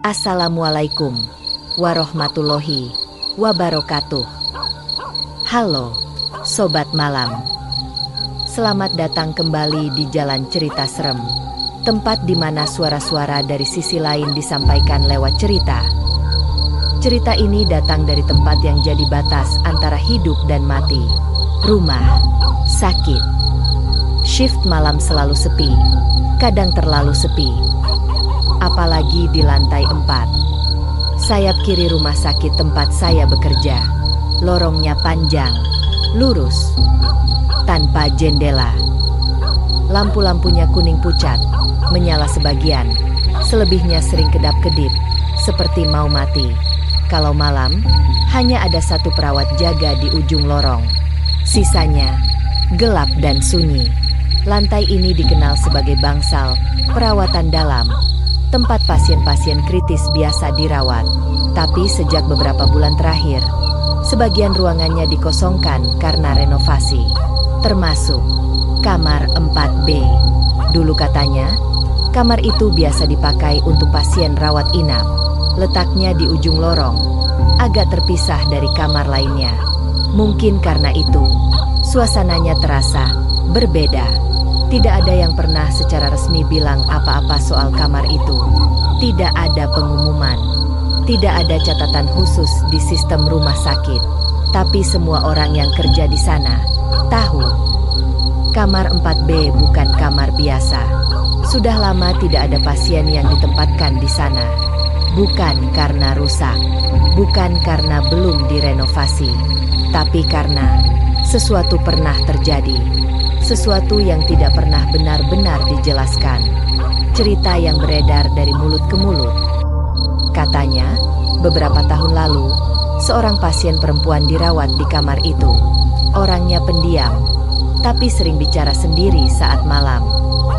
Assalamualaikum warahmatullahi wabarakatuh. Halo, Sobat Malam. Selamat datang kembali di Jalan Cerita Serem, tempat di mana suara-suara dari sisi lain disampaikan lewat cerita. Cerita ini datang dari tempat yang jadi batas antara hidup dan mati. Rumah sakit. Shift malam selalu sepi, kadang terlalu sepi. Apalagi di lantai 4. Sayap kiri rumah sakit tempat saya bekerja. Lorongnya panjang, lurus, tanpa jendela. Lampu-lampunya kuning pucat, menyala sebagian, selebihnya sering kedap-kedip, seperti mau mati. Kalau malam, hanya ada satu perawat jaga di ujung lorong. Sisanya, gelap dan sunyi. Lantai ini dikenal sebagai bangsal perawatan dalam, tempat pasien-pasien kritis biasa dirawat. Tapi sejak beberapa bulan terakhir, sebagian ruangannya dikosongkan karena renovasi, termasuk kamar 4B. Dulu katanya, kamar itu biasa dipakai untuk pasien rawat inap. Letaknya di ujung lorong, agak terpisah dari kamar lainnya. Mungkin karena itu, suasananya terasa berbeda. Tidak ada yang pernah secara resmi bilang apa-apa soal kamar itu. Tidak ada pengumuman. Tidak ada catatan khusus di sistem rumah sakit. Tapi semua orang yang kerja di sana tahu. Kamar 4B bukan kamar biasa. Sudah lama tidak ada pasien yang ditempatkan di sana. Bukan karena rusak. Bukan karena belum direnovasi. Tapi karena sesuatu pernah terjadi. Sesuatu yang tidak pernah benar-benar dijelaskan. Cerita yang beredar dari mulut ke mulut. Katanya, beberapa tahun lalu, seorang pasien perempuan dirawat di kamar itu. Orangnya pendiam, tapi sering bicara sendiri saat malam.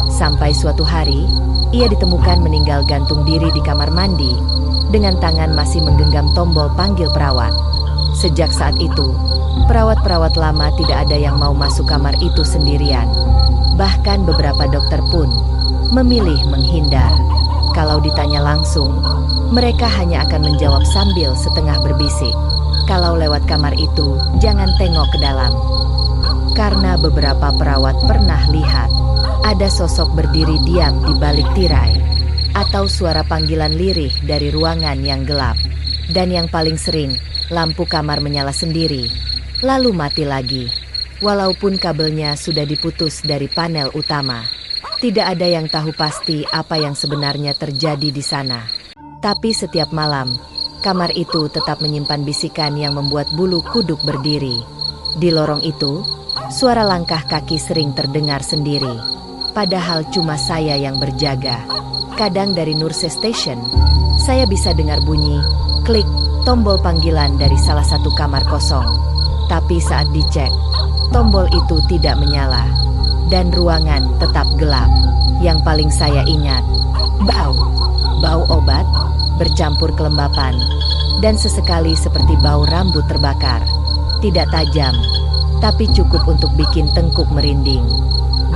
Sampai suatu hari, ia ditemukan meninggal gantung diri di kamar mandi, dengan tangan masih menggenggam tombol panggil perawat. Sejak saat itu, perawat-perawat lama tidak ada yang mau masuk kamar itu sendirian. Bahkan beberapa dokter pun memilih menghindar. Kalau ditanya langsung, mereka hanya akan menjawab sambil setengah berbisik. Kalau lewat kamar itu, jangan tengok ke dalam. Karena beberapa perawat pernah lihat ada sosok berdiri diam di balik tirai, atau suara panggilan lirih dari ruangan yang gelap. Dan yang paling sering, lampu kamar menyala sendiri, lalu mati lagi. Walaupun kabelnya sudah diputus dari panel utama, tidak ada yang tahu pasti apa yang sebenarnya terjadi di sana. Tapi setiap malam, kamar itu tetap menyimpan bisikan yang membuat bulu kuduk berdiri. Di lorong itu, suara langkah kaki sering terdengar sendiri. Padahal cuma saya yang berjaga. Kadang dari Nurse Station, saya bisa dengar bunyi klik tombol panggilan dari salah satu kamar kosong. Tapi saat dicek, tombol itu tidak menyala. Dan ruangan tetap gelap. Yang paling saya ingat, bau obat, bercampur kelembapan, dan sesekali seperti bau rambut terbakar. Tidak tajam, tapi cukup untuk bikin tengkuk merinding.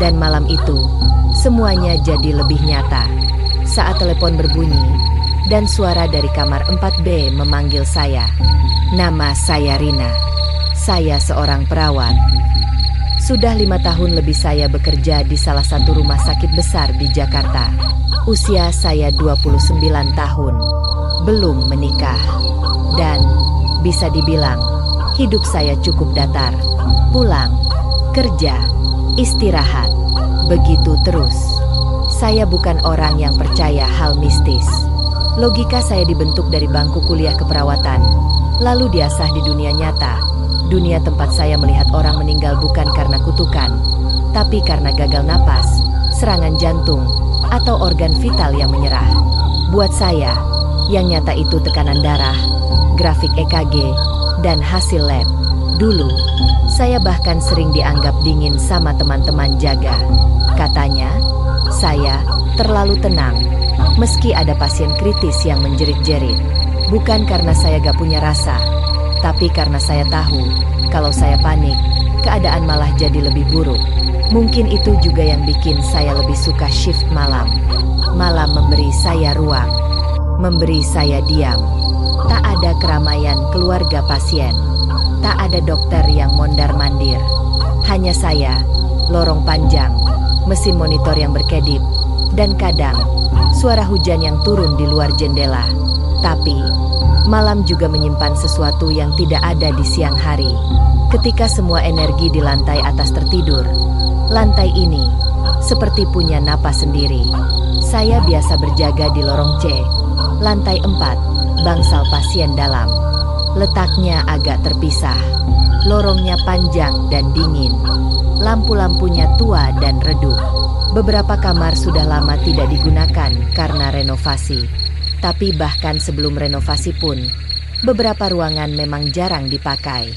Dan malam itu, semuanya jadi lebih nyata. Saat telepon berbunyi, dan suara dari kamar 4B memanggil saya. Nama saya Rina. Saya seorang perawat. Sudah 5 tahun lebih saya bekerja di salah satu rumah sakit besar di Jakarta. Usia saya 29 tahun. Belum menikah. Dan bisa dibilang, hidup saya cukup datar. Pulang, kerja, istirahat. Begitu terus. Saya bukan orang yang percaya hal mistis. Logika saya dibentuk dari bangku kuliah keperawatan, lalu diasah di dunia nyata. Dunia tempat saya melihat orang meninggal bukan karena kutukan, tapi karena gagal napas, serangan jantung, atau organ vital yang menyerah. Buat saya, yang nyata itu tekanan darah, grafik EKG, dan hasil lab. Dulu, saya bahkan sering dianggap dingin sama teman-teman jaga. Katanya, saya terlalu tenang. Meski ada pasien kritis yang menjerit-jerit, bukan karena saya gak punya rasa, tapi karena saya tahu, kalau saya panik, keadaan malah jadi lebih buruk. Mungkin itu juga yang bikin saya lebih suka shift malam. Malam memberi saya ruang. memberi saya diam. Tak ada keramaian keluarga pasien. Tak ada dokter yang mondar-mandir. Hanya saya, lorong panjang, mesin monitor yang berkedip, dan kadang suara hujan yang turun di luar jendela. Tapi malam juga menyimpan sesuatu yang tidak ada di siang hari. Ketika semua energi di lantai atas tertidur, lantai ini seperti punya napas sendiri. Saya biasa berjaga di lorong C, lantai 4, bangsal pasien dalam. Letaknya agak terpisah. Lorongnya panjang dan dingin. Lampu-lampunya tua dan redup. Beberapa kamar sudah lama tidak digunakan karena renovasi. Tapi bahkan sebelum renovasi pun, beberapa ruangan memang jarang dipakai.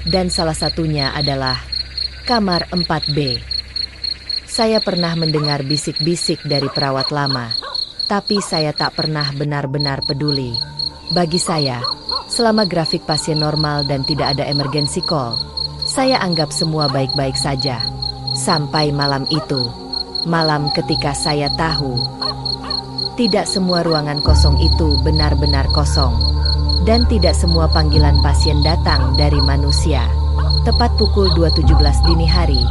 Dan salah satunya adalah kamar 4B. Saya pernah mendengar bisik-bisik dari perawat lama, tapi saya tak pernah benar-benar peduli. Bagi saya, selama grafik pasien normal dan tidak ada emergency call, saya anggap semua baik-baik saja. Sampai malam itu, malam ketika saya tahu, tidak semua ruangan kosong itu benar-benar kosong. Dan tidak semua panggilan pasien datang dari manusia. Tepat pukul 2.17 dini hari,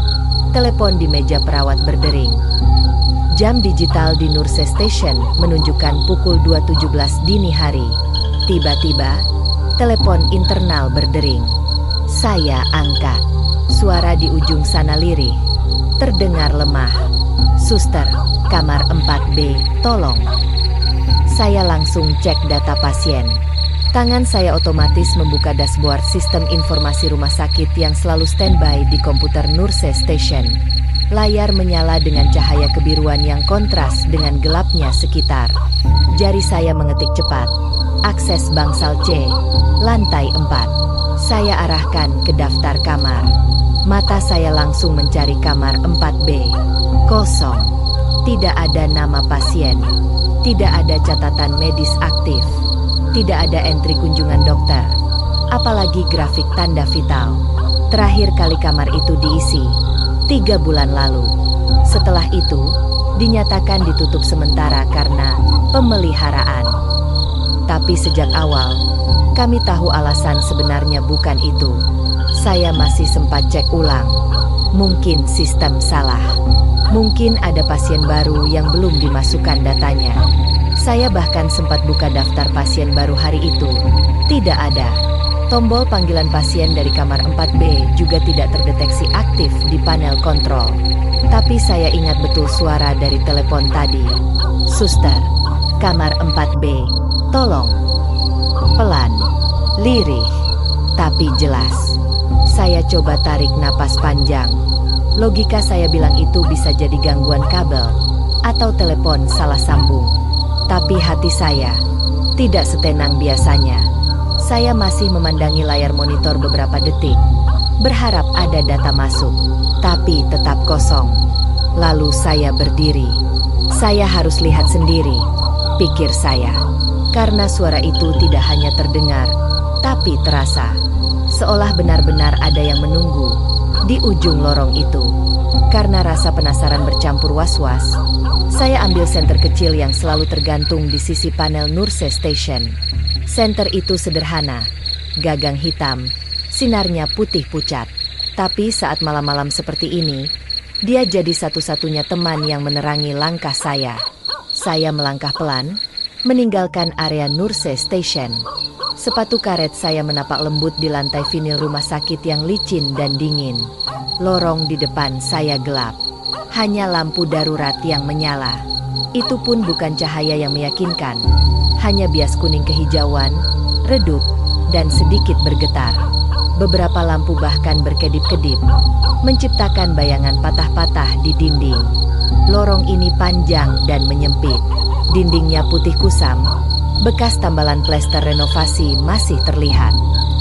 telepon di meja perawat berdering. Jam digital di Nurse Station menunjukkan pukul 2.17 dini hari. Tiba-tiba, telepon internal berdering. Saya angkat. Suara di ujung sana lirih. Terdengar lemah. "Suster, kamar 4B, tolong." Saya langsung cek data pasien. Tangan saya otomatis membuka dashboard sistem informasi rumah sakit yang selalu standby di komputer Nurse Station. Layar menyala dengan cahaya kebiruan yang kontras dengan gelapnya sekitar. Jari saya mengetik cepat. Akses bangsal C, lantai 4. Saya arahkan ke daftar kamar. Mata saya langsung mencari kamar 4B. Kosong. Tidak ada nama pasien. Tidak ada catatan medis aktif. Tidak ada entry kunjungan dokter, apalagi grafik tanda vital. Terakhir kali kamar itu diisi 3 bulan lalu. Setelah itu, dinyatakan ditutup sementara karena pemeliharaan. Tapi sejak awal, kami tahu alasan sebenarnya bukan itu. Saya masih sempat cek ulang. Mungkin sistem salah. Mungkin ada pasien baru yang belum dimasukkan datanya. Saya bahkan sempat buka daftar pasien baru hari itu. Tidak ada. Tombol panggilan pasien dari kamar 4B juga tidak terdeteksi aktif di panel kontrol. Tapi saya ingat betul suara dari telepon tadi. "Suster, kamar 4B, tolong." Pelan, lirih, tapi jelas. Saya coba tarik napas panjang. Logika saya bilang itu bisa jadi gangguan kabel atau telepon salah sambung. Tapi hati saya tidak setenang biasanya. Saya masih memandangi layar monitor beberapa detik, berharap ada data masuk, tapi tetap kosong. Lalu saya berdiri. Saya harus lihat sendiri, pikir saya. Karena suara itu tidak hanya terdengar, tapi terasa. Seolah benar-benar ada yang menunggu di ujung lorong itu. Karena rasa penasaran bercampur was-was, saya ambil senter kecil yang selalu tergantung di sisi panel Nurse Station. Senter itu sederhana, gagang hitam, sinarnya putih pucat. Tapi saat malam-malam seperti ini, dia jadi satu-satunya teman yang menerangi langkah saya. Saya melangkah pelan, meninggalkan area Nurse Station. Sepatu karet saya menapak lembut di lantai vinil rumah sakit yang licin dan dingin. Lorong di depan saya gelap. Hanya lampu darurat yang menyala. Itu pun bukan cahaya yang meyakinkan. Hanya bias kuning kehijauan, redup, dan sedikit bergetar. Beberapa lampu bahkan berkedip-kedip, menciptakan bayangan patah-patah di dinding. Lorong ini panjang dan menyempit. Dindingnya putih kusam. Bekas tambalan plester renovasi masih terlihat.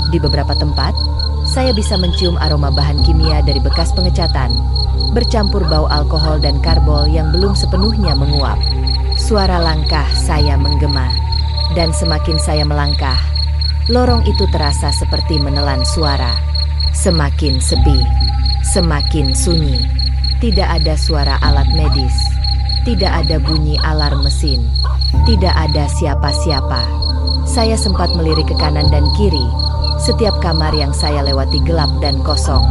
Di beberapa tempat, saya bisa mencium aroma bahan kimia dari bekas pengecatan, bercampur bau alkohol dan karbol yang belum sepenuhnya menguap. Suara langkah saya menggema, dan semakin saya melangkah, lorong itu terasa seperti menelan suara. Semakin sepi, semakin sunyi. Tidak ada suara alat medis, tidak ada bunyi alarm mesin. Tidak ada siapa-siapa. Saya sempat melirik ke kanan dan kiri. Setiap kamar yang saya lewati gelap dan kosong.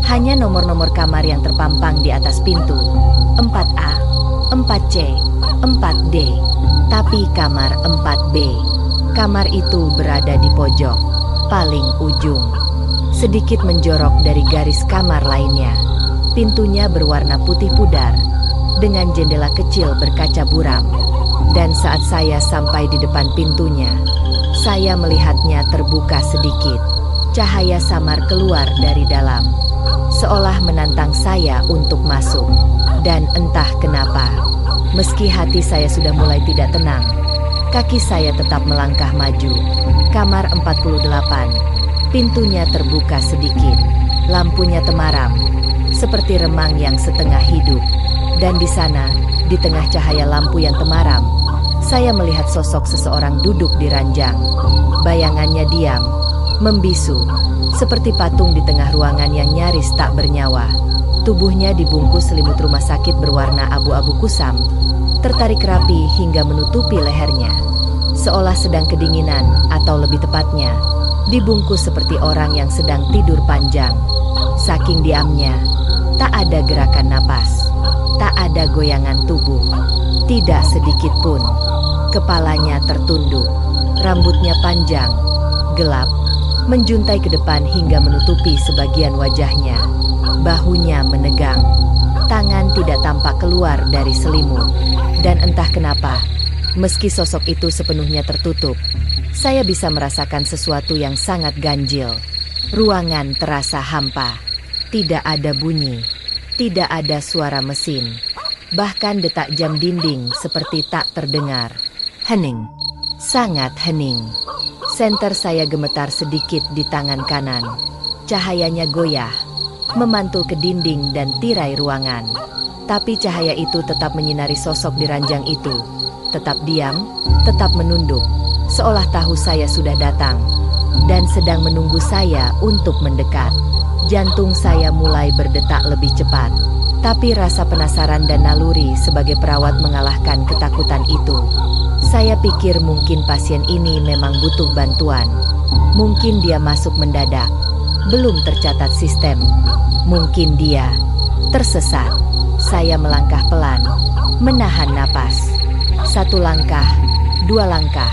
Hanya nomor-nomor kamar yang terpampang di atas pintu. 4A, 4C, 4D. Tapi kamar 4B. Kamar itu berada di pojok, paling ujung. Sedikit menjorok dari garis kamar lainnya. Pintunya berwarna putih pudar, dengan jendela kecil berkaca buram. Dan saat saya sampai di depan pintunya, saya melihatnya terbuka sedikit. Cahaya samar keluar dari dalam, seolah menantang saya untuk masuk. Dan entah kenapa, meski hati saya sudah mulai tidak tenang, kaki saya tetap melangkah maju. Kamar 48, pintunya terbuka sedikit, lampunya temaram, seperti remang yang setengah hidup. Dan di sana, di tengah cahaya lampu yang temaram, saya melihat sosok seseorang duduk di ranjang. Bayangannya diam, membisu, seperti patung di tengah ruangan yang nyaris tak bernyawa. Tubuhnya dibungkus selimut rumah sakit berwarna abu-abu kusam, tertarik rapi hingga menutupi lehernya, seolah sedang kedinginan, atau lebih tepatnya, dibungkus seperti orang yang sedang tidur panjang. Saking diamnya, tak ada gerakan napas, tak ada goyangan tubuh, tidak sedikit pun. Kepalanya tertunduk, rambutnya panjang, gelap, menjuntai ke depan hingga menutupi sebagian wajahnya. Bahunya menegang, tangan tidak tampak keluar dari selimut. Dan entah kenapa, meski sosok itu sepenuhnya tertutup, saya bisa merasakan sesuatu yang sangat ganjil. Ruangan terasa hampa, tidak ada bunyi, tidak ada suara mesin, bahkan detak jam dinding seperti tak terdengar. Hening, sangat hening. Senter saya gemetar sedikit di tangan kanan. Cahayanya goyah, memantul ke dinding dan tirai ruangan. Tapi cahaya itu tetap menyinari sosok di ranjang itu. Tetap diam, tetap menunduk, seolah tahu saya sudah datang dan sedang menunggu saya untuk mendekat. Jantung saya mulai berdetak lebih cepat, tapi rasa penasaran dan naluri sebagai perawat mengalahkan ketakutan itu. Saya pikir mungkin pasien ini memang butuh bantuan. Mungkin dia masuk mendadak, belum tercatat sistem. Mungkin dia tersesat. Saya melangkah pelan, menahan napas. 1 langkah, 2 langkah,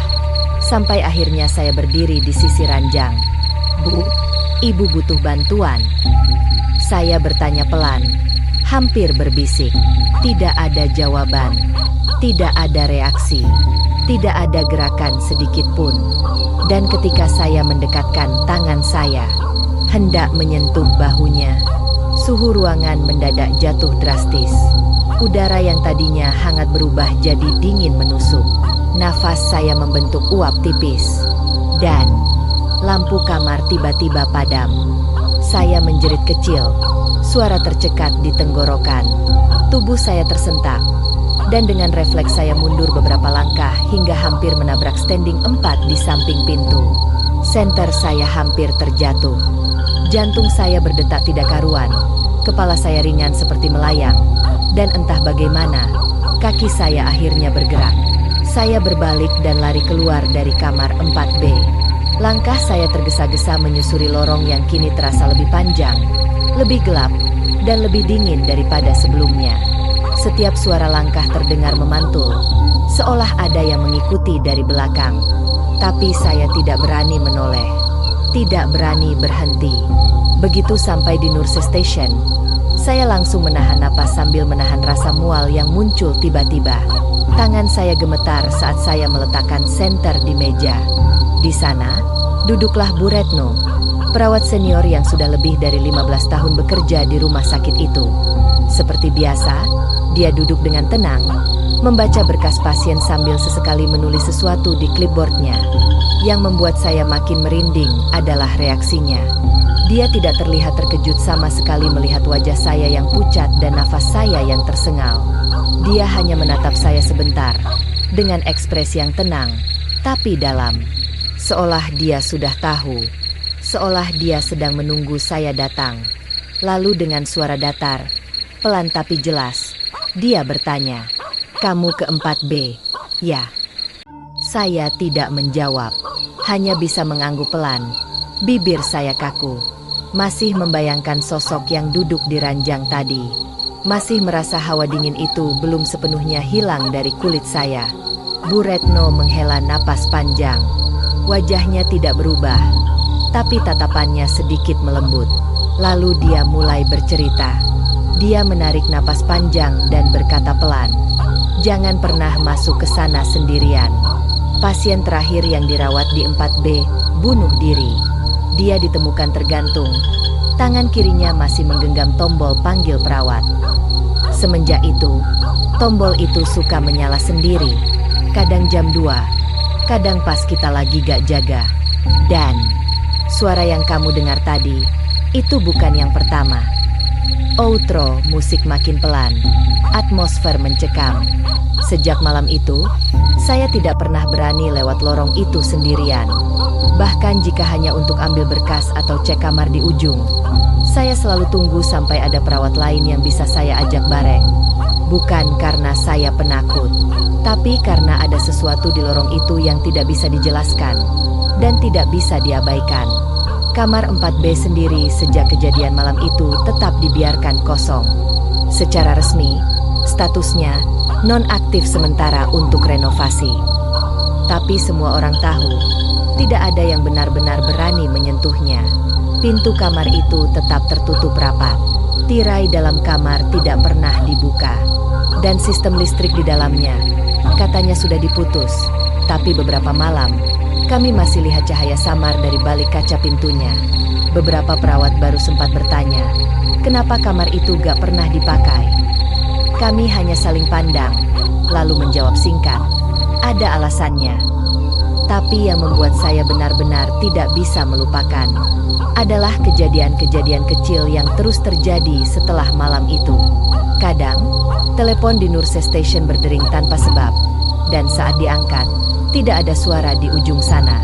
sampai akhirnya saya berdiri di sisi ranjang. "Bu, ibu butuh bantuan?" Saya bertanya pelan, hampir berbisik. Tidak ada jawaban, tidak ada reaksi, tidak ada gerakan sedikit pun. Dan ketika saya mendekatkan tangan saya, hendak menyentuh bahunya, suhu ruangan mendadak jatuh drastis. Udara yang tadinya hangat berubah jadi dingin menusuk. Nafas saya membentuk uap tipis. Dan lampu kamar tiba-tiba padam. Saya menjerit kecil, suara tercekat di tenggorokan. Tubuh saya tersentak, dan dengan refleks saya mundur beberapa langkah hingga hampir menabrak standing 4 di samping pintu. Senter saya hampir terjatuh. Jantung saya berdetak tidak karuan. Kepala saya ringan seperti melayang. Dan entah bagaimana, kaki saya akhirnya bergerak. Saya berbalik dan lari keluar dari kamar 4B. Langkah saya tergesa-gesa menyusuri lorong yang kini terasa lebih panjang, lebih gelap, dan lebih dingin daripada sebelumnya. Setiap suara langkah terdengar memantul, seolah ada yang mengikuti dari belakang. Tapi saya tidak berani menoleh, tidak berani berhenti. Begitu sampai di Nurse Station, saya langsung menahan napas sambil menahan rasa mual yang muncul tiba-tiba. Tangan saya gemetar saat saya meletakkan senter di meja. Di sana, duduklah Bu Retno, perawat senior yang sudah lebih dari 15 tahun bekerja di rumah sakit itu. Seperti biasa, dia duduk dengan tenang, membaca berkas pasien sambil sesekali menulis sesuatu di clipboardnya. Yang membuat saya makin merinding adalah reaksinya. Dia tidak terlihat terkejut sama sekali melihat wajah saya yang pucat dan nafas saya yang tersengal. Dia hanya menatap saya sebentar, dengan ekspresi yang tenang, tapi dalam. Seolah dia sudah tahu, seolah dia sedang menunggu saya datang. Lalu dengan suara datar, pelan tapi jelas, dia bertanya, "Kamu ke 4B, ya?" Saya tidak menjawab, hanya bisa mengangguk pelan. Bibir saya kaku, masih membayangkan sosok yang duduk di ranjang tadi. Masih merasa hawa dingin itu belum sepenuhnya hilang dari kulit saya. Bu Retno menghela napas panjang. Wajahnya tidak berubah, tapi tatapannya sedikit melembut. Lalu dia mulai bercerita. Dia menarik napas panjang dan berkata pelan, "Jangan pernah masuk ke sana sendirian. Pasien terakhir yang dirawat di 4B bunuh diri. Dia ditemukan tergantung. Tangan kirinya masih menggenggam tombol panggil perawat. Semenjak itu, tombol itu suka menyala sendiri. Kadang jam 2, kadang pas kita lagi gak jaga. Dan suara yang kamu dengar tadi, itu bukan yang pertama." Outro musik makin pelan. Atmosfer mencekam. Sejak malam itu, saya tidak pernah berani lewat lorong itu sendirian. Bahkan jika hanya untuk ambil berkas atau cek kamar di ujung, saya selalu tunggu sampai ada perawat lain yang bisa saya ajak bareng. Bukan karena saya penakut, tapi karena ada sesuatu di lorong itu yang tidak bisa dijelaskan dan tidak bisa diabaikan. Kamar 4B sendiri sejak kejadian malam itu tetap dibiarkan kosong. Secara resmi, statusnya non-aktif sementara untuk renovasi. Tapi semua orang tahu, tidak ada yang benar-benar berani menyentuhnya. Pintu kamar itu tetap tertutup rapat. Tirai dalam kamar tidak pernah dibuka. Dan sistem listrik di dalamnya, katanya sudah diputus. Tapi beberapa malam, kami masih lihat cahaya samar dari balik kaca pintunya. Beberapa perawat baru sempat bertanya, kenapa kamar itu gak pernah dipakai. Kami hanya saling pandang, lalu menjawab singkat, ada alasannya. Tapi yang membuat saya benar-benar tidak bisa melupakan adalah kejadian-kejadian kecil yang terus terjadi setelah malam itu. Kadang, telepon di Nurse Station berdering tanpa sebab, dan saat diangkat, tidak ada suara di ujung sana.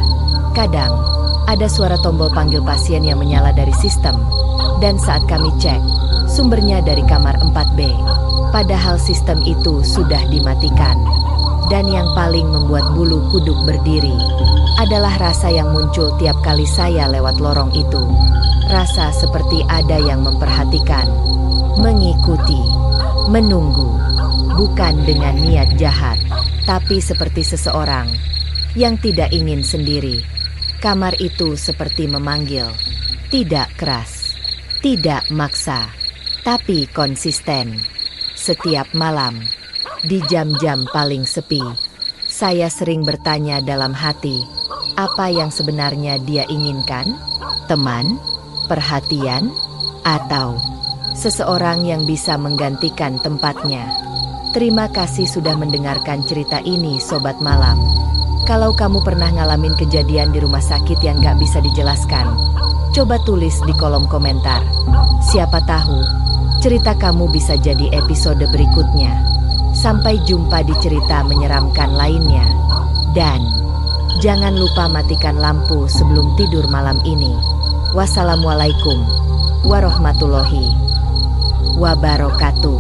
Kadang, ada suara tombol panggil pasien yang menyala dari sistem. Dan saat kami cek, sumbernya dari kamar 4B. Padahal sistem itu sudah dimatikan. Dan yang paling membuat bulu kuduk berdiri adalah rasa yang muncul tiap kali saya lewat lorong itu. Rasa seperti ada yang memperhatikan, mengikuti, menunggu. Bukan dengan niat jahat, tapi seperti seseorang yang tidak ingin sendiri. Kamar itu seperti memanggil, tidak keras, tidak maksa, tapi konsisten. Setiap malam, di jam-jam paling sepi, saya sering bertanya dalam hati, apa yang sebenarnya dia inginkan? Teman, perhatian, atau seseorang yang bisa menggantikan tempatnya? Terima kasih sudah mendengarkan cerita ini, Sobat Malam. Kalau kamu pernah ngalamin kejadian di rumah sakit yang gak bisa dijelaskan, coba tulis di kolom komentar. Siapa tahu, cerita kamu bisa jadi episode berikutnya. Sampai jumpa di cerita menyeramkan lainnya. Dan jangan lupa matikan lampu sebelum tidur malam ini. Wassalamualaikum warahmatullahi wabarakatuh.